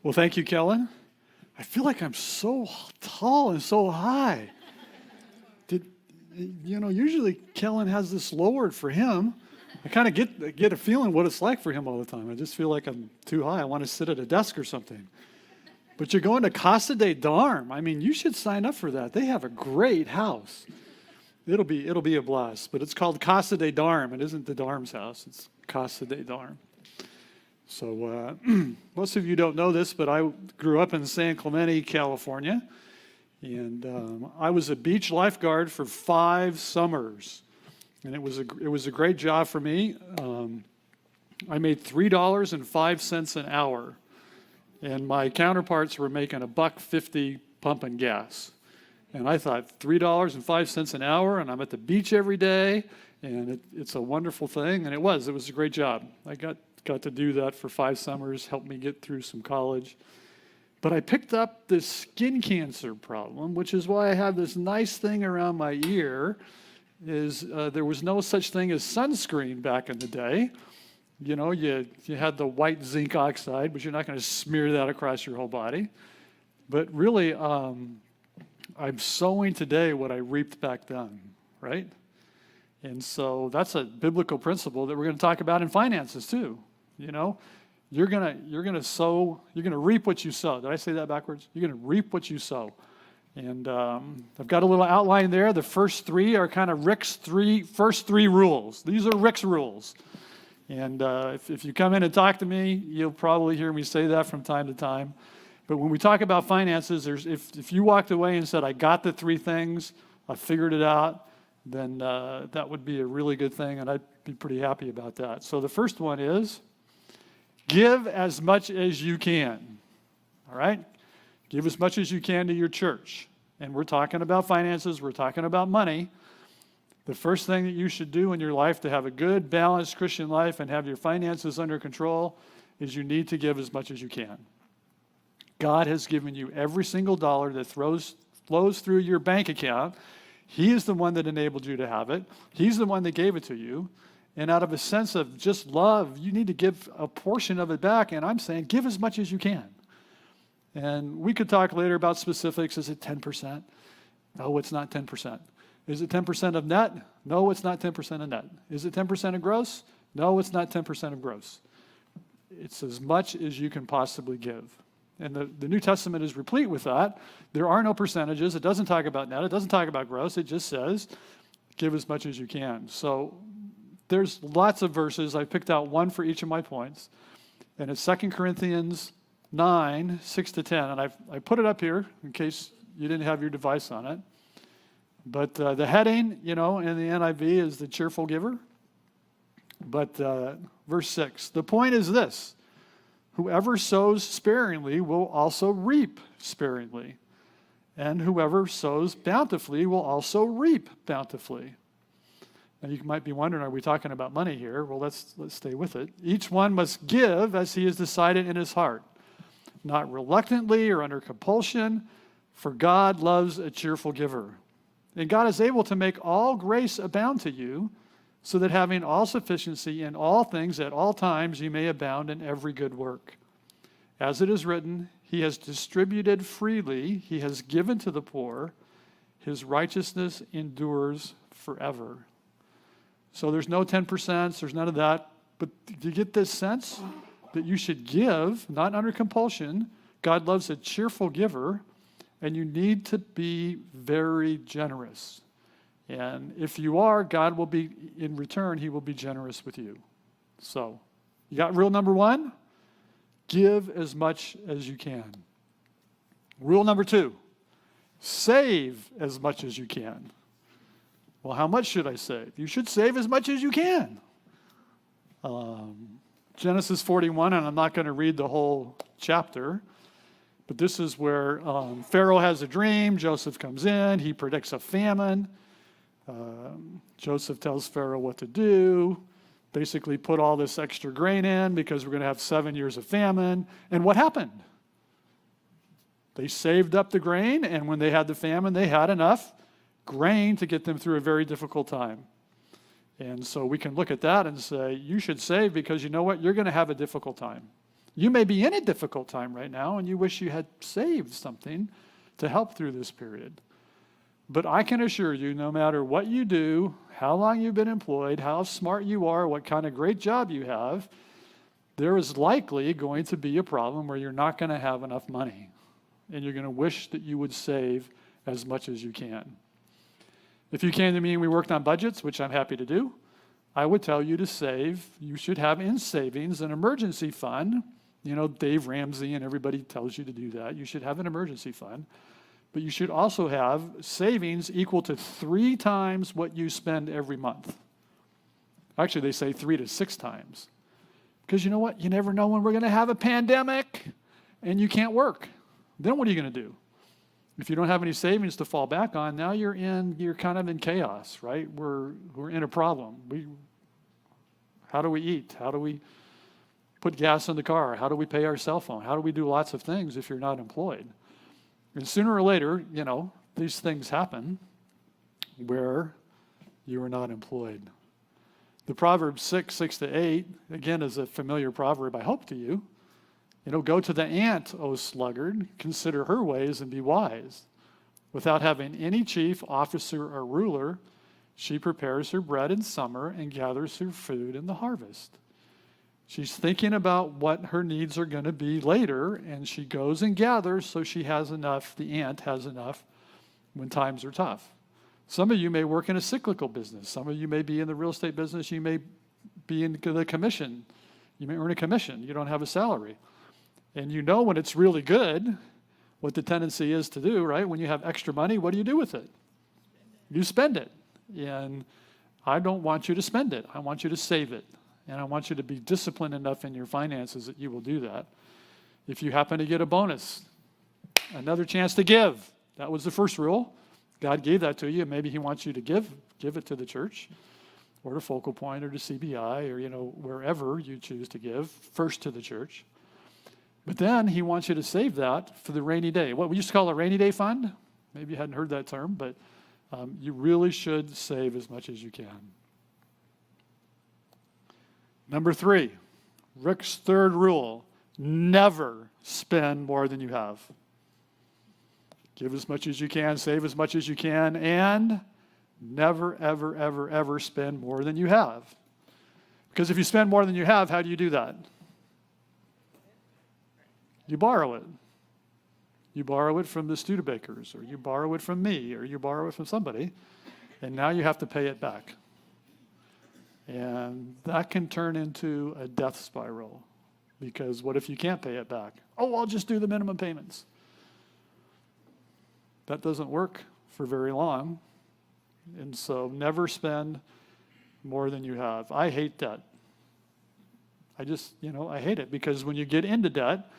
Well, thank you, Kellen. I feel like I'm so tall and so high. Usually Kellen has this lowered for him. I kind of get a feeling what it's like for him all the time. I just feel like I'm too high. I want to sit at a desk or something. But you're going to Casa de Darm. I mean, you should sign up for that. They have a great house. It'll be a blast. But it's called Casa de Darm. It isn't the Darm's house. It's Casa de Darm. So most of you don't know this, but I grew up in San Clemente, California. And I was a beach lifeguard for 5 summers. And it was a great job for me. I made $3.05 an hour. And my counterparts were making $1.50 pumping gas. And I thought, $3.05 an hour, and I'm at the beach every day, and it's a wonderful thing. And it was a great job. I got to do that for 5 summers, helped me get through some college. But I picked up this skin cancer problem, which is why I have this nice thing around my ear. There was no such thing as sunscreen back in the day. You know, you had the white zinc oxide, but you're not going to smear that across your whole body. But really, I'm sowing today what I reaped back then, right? And so that's a biblical principle that we're going to talk about in finances too. You know, you're gonna reap what you sow. Did I say that backwards? You're gonna reap what you sow. And I've got a little outline there. The first 3 are kind of Rick's first 3 rules. These are Rick's rules. And if you come in and talk to me, you'll probably hear me say that from time to time. But when we talk about finances, if you walked away and said, I got the 3 things, I figured it out, then that would be a really good thing, and I'd be pretty happy about that. So the first one is, give as much as you can. All right? Give as much as you can to your church. And we're talking about finances, we're talking about money. The first thing that you should do in your life to have a good, balanced Christian life and have your finances under control is you need to give as much as you can. God has given you every single dollar that flows through your bank account. He is the one that enabled you to have it. He's the one that gave it to you. And out of a sense of just love, you need to give a portion of it back. And I'm saying give as much as you can. And we could talk later about specifics. Is it 10%? No, it's not 10%. Is it 10% of net? No, it's not 10% of net. Is it 10% of gross? No, it's not 10% of gross. It's as much as you can possibly give. And the New Testament is replete with that. There are no percentages. It doesn't talk about net. It doesn't talk about gross. It just says, give as much as you can. So there's lots of verses. I picked out one for each of my points. And it's 2 Corinthians 9, 6-10. And I put it up here in case you didn't have your device on it. But the heading, in the NIV is the Cheerful Giver. But verse 6, the point is this: whoever sows sparingly will also reap sparingly, and whoever sows bountifully will also reap bountifully. Now you might be wondering, are we talking about money here? Well, let's stay with it. Each one must give as he has decided in his heart, not reluctantly or under compulsion, for God loves a cheerful giver. And God is able to make all grace abound to you, so that having all sufficiency in all things at all times you may abound in every good work. As it is written, he has distributed freely, he has given to the poor, his righteousness endures forever. So there's no 10%, there's none of that. But do you get this sense that you should give, not under compulsion? God loves a cheerful giver. And you need to be very generous. And if you are, God will be, in return, he will be generous with you. So, you got rule number 1? Give as much as you can. Rule number 2, save as much as you can. Well, how much should I save? You should save as much as you can. Genesis 41, and I'm not going to read the whole chapter, but this is where Pharaoh has a dream. Joseph comes in. He predicts a famine. Joseph tells Pharaoh what to do. Basically put all this extra grain in because we're going to have 7 years of famine. And what happened? They saved up the grain, and when they had the famine, they had enough grain to get them through a very difficult time. And so we can look at that and say, you should save because you know what? You're going to have a difficult time. You may be in a difficult time right now, and you wish you had saved something to help through this period. But I can assure you, no matter what you do, how long you've been employed, how smart you are, what kind of great job you have, there is likely going to be a problem where you're not going to have enough money. And you're going to wish that you would save as much as you can. If you came to me and we worked on budgets, which I'm happy to do, I would tell you to save. You should have in savings an emergency fund. You know, Dave Ramsey and everybody tells you to do that. You should have an emergency fund. But you should also have savings equal to 3 times what you spend every month. Actually, they say 3 to 6 times. Because you know what? You never know when we're going to have a pandemic and you can't work. Then what are you going to do? If you don't have any savings to fall back on, now you're kind of in chaos, right? We're in a problem. How do we eat? How do we put gas in the car? How do we pay our cell phone? How do we do lots of things if you're not employed? And sooner or later, you know, these things happen where you are not employed. The Proverbs 6:6-8, again, is a familiar proverb, I hope, to you. You know, go to the ant, O sluggard, consider her ways and be wise. Without having any chief, officer, or ruler, she prepares her bread in summer and gathers her food in the harvest. She's thinking about what her needs are going to be later, and she goes and gathers so she has enough, the ant has enough when times are tough. Some of you may work in a cyclical business. Some of you may be in the real estate business. You may be in the commission. You may earn a commission. You don't have a salary. And you know when it's really good, what the tendency is to do, right? When you have extra money, what do you do with it? You spend it. And I don't want you to spend it. I want you to save it. And I want you to be disciplined enough in your finances that you will do that. If you happen to get a bonus, another chance to give. That was the first rule. God gave that to you. Maybe he wants you to give it to the church or to Focal Point or to CBI or, you know, wherever you choose to give, first to the church. But then he wants you to save that for the rainy day. What we used to call a rainy day fund. Maybe you hadn't heard that term, but you really should save as much as you can. Number 3, Rick's third rule, never spend more than you have. Give as much as you can, save as much as you can, and never, ever, ever, ever spend more than you have. Because if you spend more than you have, how do you do that? You borrow it. You borrow it from the Studebakers, or you borrow it from me, or you borrow it from somebody, and now you have to pay it back. And that can turn into a death spiral, because what if you can't pay it back? Oh, I'll just do the minimum payments. That doesn't work for very long. And so never spend more than you have. I hate debt. I hate it, because when you get into debt,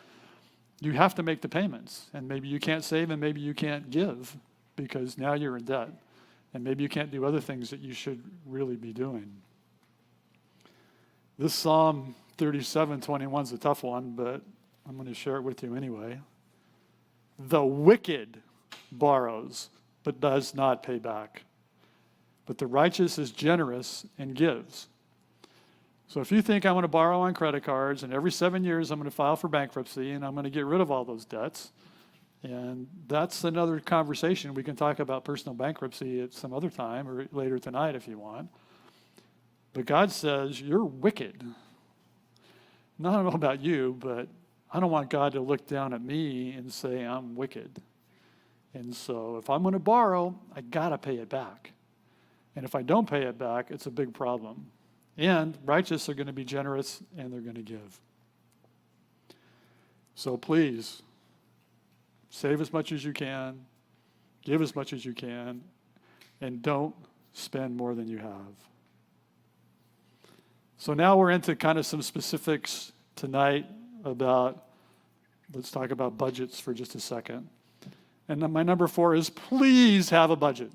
you have to make the payments. And maybe you can't save and maybe you can't give because now you're in debt. And maybe you can't do other things that you should really be doing. This Psalm 37:21 is a tough one, but I'm going to share it with you anyway. The wicked borrows, but does not pay back. But the righteous is generous and gives. So if you think I'm going to borrow on credit cards and every 7 years I'm going to file for bankruptcy and I'm going to get rid of all those debts, and that's another conversation. We can talk about personal bankruptcy at some other time or later tonight if you want. But God says, you're wicked. Now, I don't know about you, but I don't want God to look down at me and say I'm wicked. And so if I'm going to borrow, I got to pay it back. And if I don't pay it back, it's a big problem. And righteous are going to be generous and they're going to give. So please, save as much as you can, give as much as you can, and don't spend more than you have. So now we're into kind of some specifics tonight about, let's talk about budgets for just a second. And then my number 4 is please have a budget.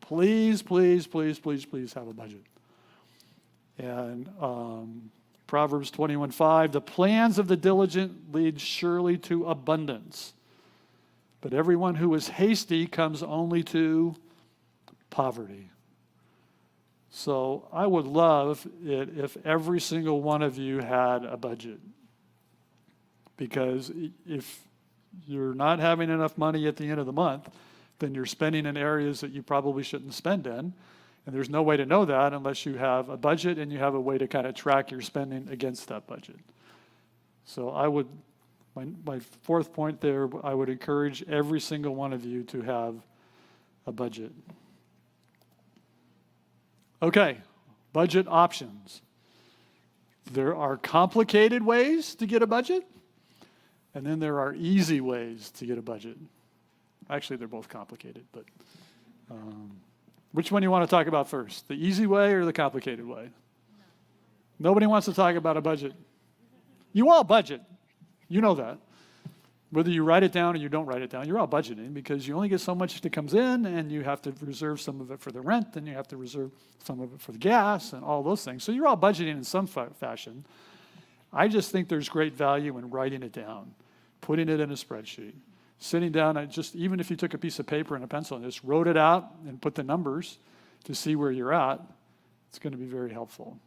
Please, please, please, please, please have a budget. And Proverbs 21:5, the plans of the diligent lead surely to abundance, but everyone who is hasty comes only to poverty. So I would love it if every single one of you had a budget. Because if you're not having enough money at the end of the month, then you're spending in areas that you probably shouldn't spend in. And there's no way to know that unless you have a budget and you have a way to kind of track your spending against that budget. So my fourth point there, I would encourage every single one of you to have a budget. Okay, budget options. There are complicated ways to get a budget, and then there are easy ways to get a budget. Actually, they're both complicated, but which one do you want to talk about first? The easy way or the complicated way? Nobody wants to talk about a budget. You all budget. You know that. Whether you write it down or you don't write it down, you're all budgeting because you only get so much that comes in, and you have to reserve some of it for the rent, and you have to reserve some of it for the gas and all those things. So you're all budgeting in some fashion. I just think there's great value in writing it down, putting it in a spreadsheet, sitting down, and just even if you took a piece of paper and a pencil and just wrote it out and put the numbers to see where you're at, it's going to be very helpful.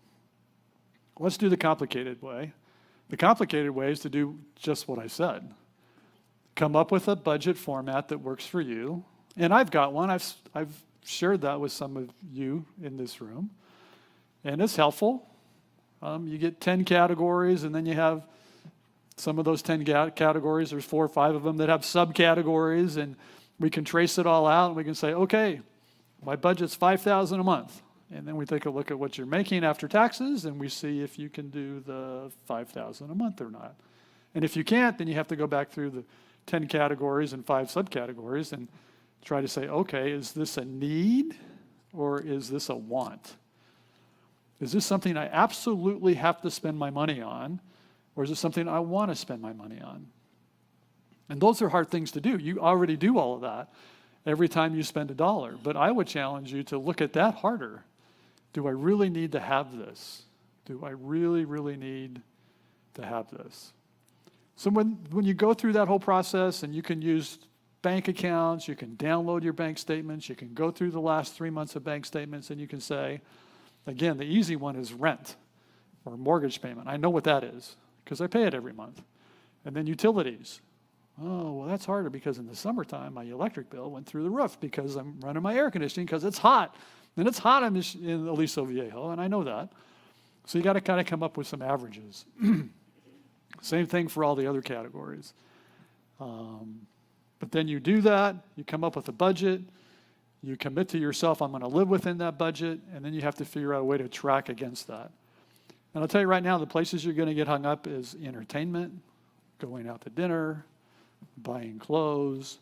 Let's do the complicated way. The complicated way is to do just what I said. Come up with a budget format that works for you. And I've got one. I've shared that with some of you in this room. And it's helpful. You get 10 categories, and then you have some of those 10 categories. There's 4 or 5 of them that have subcategories, and we can trace it all out, and we can say, okay, my budget's $5,000 a month. And then we take a look at what you're making after taxes, and we see if you can do the $5,000 a month or not. And if you can't, then you have to go back through the 10 categories and 5 subcategories and try to say, okay, is this a need or is this a want? Is this something I absolutely have to spend my money on, or is it something I want to spend my money on? And those are hard things to do. You already do all of that every time you spend $1. But I would challenge you to look at that harder. Do I really need to have this? Do I really, really need to have this? So when you go through that whole process, and you can use bank accounts, you can download your bank statements, you can go through the last 3 months of bank statements, and you can say, again, the easy one is rent or mortgage payment. I know what that is because I pay it every month. And then utilities. Oh, well, that's harder because in the summertime, my electric bill went through the roof because I'm running my air conditioning because it's hot. And it's hot in Aliso Viejo, and I know that. So you got to kind of come up with some averages. Same thing for all the other categories. But then you do that, you come up with a budget, you commit to yourself, I'm going to live within that budget, and then you have to figure out a way to track against that. And I'll tell you right now, the places you're going to get hung up is entertainment, going out to dinner, buying clothes,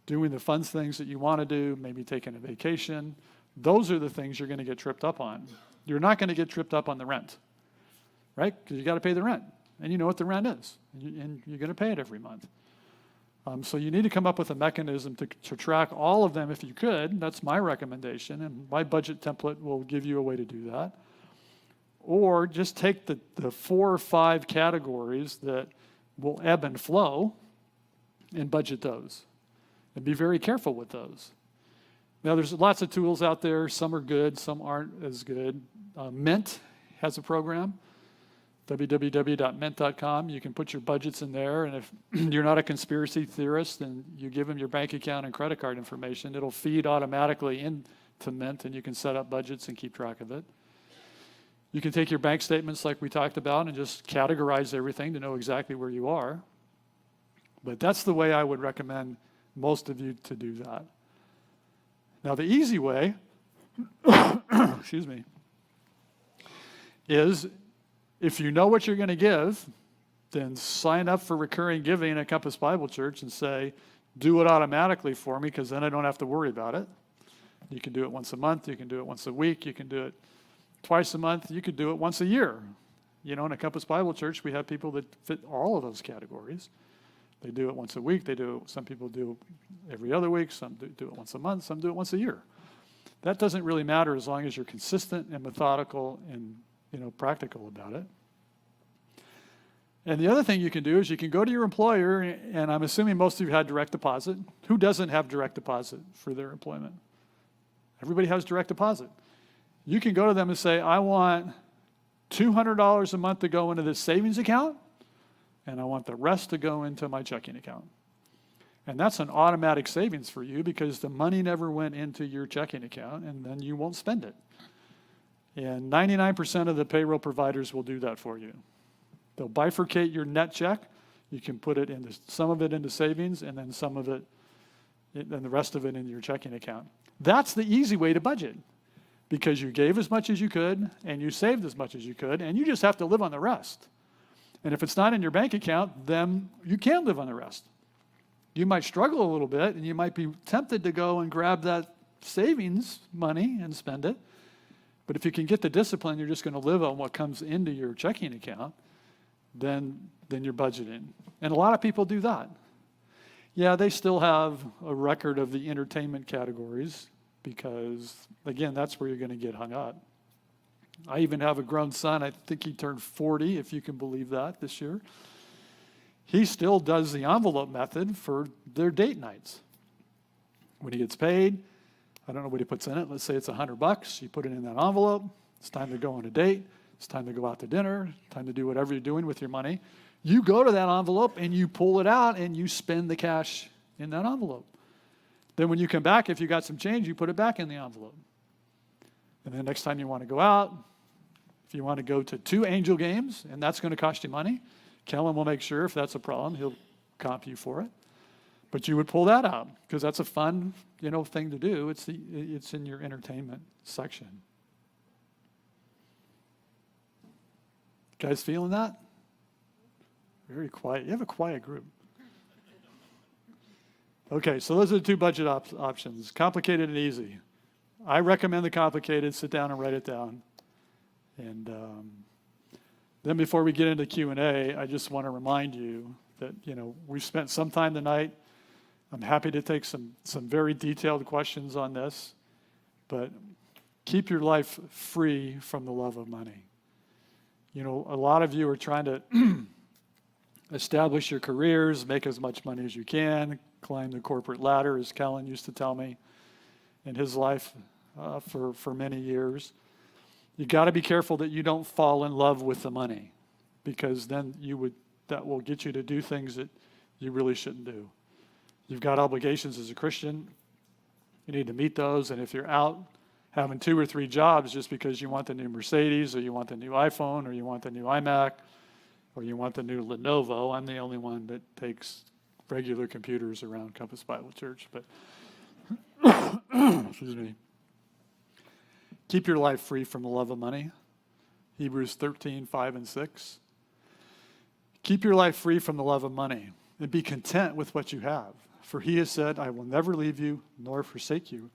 doing the fun things that you want to do, maybe taking a vacation. Those are the things you're going to get tripped up on. You're not going to get tripped up on the rent, right? Because you got to pay the rent. And you know what the rent is, and you're going to pay it every month. So you need to come up with a mechanism to track all of them if you could. That's my recommendation, and my budget template will give you a way to do that. Or just take the 4 or 5 categories that will ebb and flow and budget those. And be very careful with those. Now, there's lots of tools out there. Some are good, some aren't as good. Mint has a program. www.mint.com. You can put your budgets in there, and if you're not a conspiracy theorist and you give them your bank account and credit card information, it'll feed automatically into Mint, and you can set up budgets and keep track of it. You can take your bank statements like we talked about and just categorize everything to know exactly where you are. But that's the way I would recommend most of you to do that. Now, the easy way, excuse me, is if you know what you're going to give, then sign up for recurring giving at Compass Bible Church and say, do it automatically for me because then I don't have to worry about it. You can do it once a month. You can do it once a week. You can do it twice a month. You could do it once a year. You know, in a Compass Bible Church, we have people that fit all of those categories. They do it once a week. Some people do it every other week. Some do it once a month. Some do it once a year. That doesn't really matter as long as you're consistent and methodical and practical about it. And the other thing you can do is you can go to your employer, and I'm assuming most of you had direct deposit. Who doesn't have direct deposit for their employment? Everybody has direct deposit. You can go to them and say, I want $200 a month to go into this savings account, and I want the rest to go into my checking account. And that's an automatic savings for you because the money never went into your checking account, and then you won't spend it. And 99% of the payroll providers will do that for you. They'll bifurcate your net check. You can put it into some of it into savings, and then some of it, and the rest of it in your checking account. That's the easy way to budget, because you gave as much as you could, and you saved as much as you could, and you just have to live on the rest. And if it's not in your bank account, then you can live on the rest. You might struggle a little bit, and you might be tempted to go and grab that savings money and spend it. But if you can get the discipline, you're just going to live on what comes into your checking account, then you're budgeting. And a lot of people do that. Yeah, they still have a record of the entertainment categories because, again, that's where you're going to get hung up. I even have a grown son. I think he turned 40, if you can believe that, this year. He still does the envelope method for their date nights. When he gets paid, I don't know what he puts in it. Let's say it's $100. You put it in that envelope. It's time to go on a date. It's time to go out to dinner. Time to do whatever you're doing with your money. You go to that envelope and you pull it out and you spend the cash in that envelope. Then when you come back, if you got some change, you put it back in the envelope. And then next time you want to go out, if you want to go to 2 Angel games, and that's going to cost you money, Kellen will make sure if that's a problem, he'll comp you for it. But you would pull that out because that's a fun, thing to do. It's in your entertainment section. Guys feeling that? Very quiet. You have a quiet group. Okay, so those are the 2 budget options, complicated and easy. I recommend the complicated. Sit down and write it down. And then before we get into Q&A, I just want to remind you that, we've spent some time tonight. I'm happy to take some very detailed questions on this, but keep your life free from the love of money. A lot of you are trying to establish your careers, make as much money as you can, climb the corporate ladder, as Kellen used to tell me in his life for many years. You got to be careful that you don't fall in love with the money, because then that will get you to do things that you really shouldn't do. You've got obligations as a Christian. You need to meet those, and if you're out having 2 or 3 jobs just because you want the new Mercedes or you want the new iPhone or you want the new iMac or you want the new Lenovo, I'm the only one that takes regular computers around Compass Bible Church, but excuse me. Keep your life free from the love of money. Hebrews 13, 5 and 6. Keep your life free from the love of money and be content with what you have. For he has said, I will never leave you nor forsake you.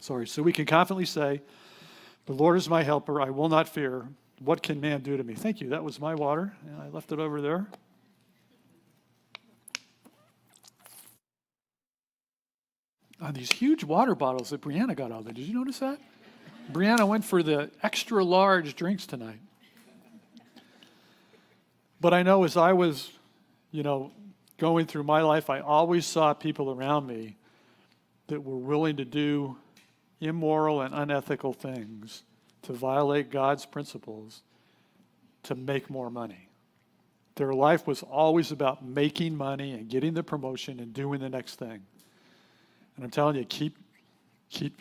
Sorry, so we can confidently say, the Lord is my helper, I will not fear. What can man do to me? Thank you, that was my water, and I left it over there. On these huge water bottles that Brianna got out there. Did you notice that? Brianna went for the extra large drinks tonight. But I know as I was, going through my life, I always saw people around me that were willing to do immoral and unethical things to violate God's principles to make more money. Their life was always about making money and getting the promotion and doing the next thing. And I'm telling you, keep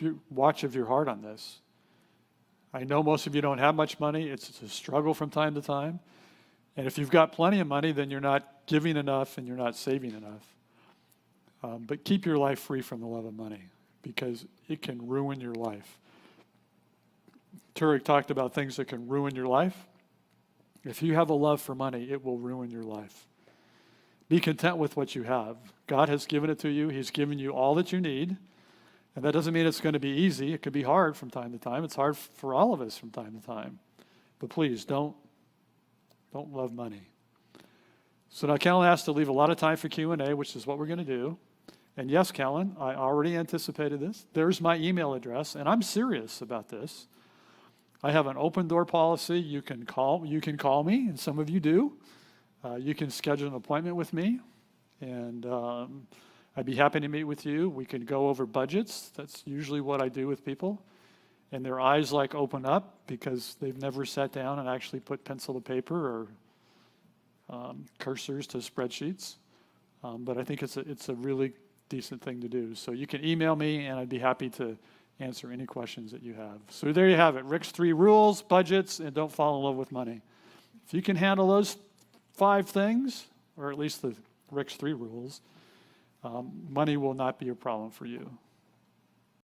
your watch of your heart on this. I know most of you don't have much money. It's a struggle from time to time. And if you've got plenty of money, then you're not giving enough and you're not saving enough. But keep your life free from the love of money because it can ruin your life. Turek talked about things that can ruin your life. If you have a love for money, it will ruin your life. Be content with what you have. God has given it to you. He's given you all that you need. And that doesn't mean it's going to be easy. It could be hard from time to time. It's hard for all of us from time to time. But please, don't love money. So now Kellen asked to leave a lot of time for Q&A, which is what we're going to do. And yes, Kellen, I already anticipated this. There's my email address, and I'm serious about this. I have an open door policy. You can call me, and some of you do. You can schedule an appointment with me, and I'd be happy to meet with you. We can go over budgets. That's usually what I do with people. and their eyes like open up because they've never sat down and actually put pencil to paper or cursors to spreadsheets. But I think it's a really decent thing to do. So you can email me, and I'd be happy to answer any questions that you have. So there you have it. Rick's 3 rules: budgets, and don't fall in love with money. If you can handle those 5 things, or at least the Rick's 3 rules, money will not be a problem for you.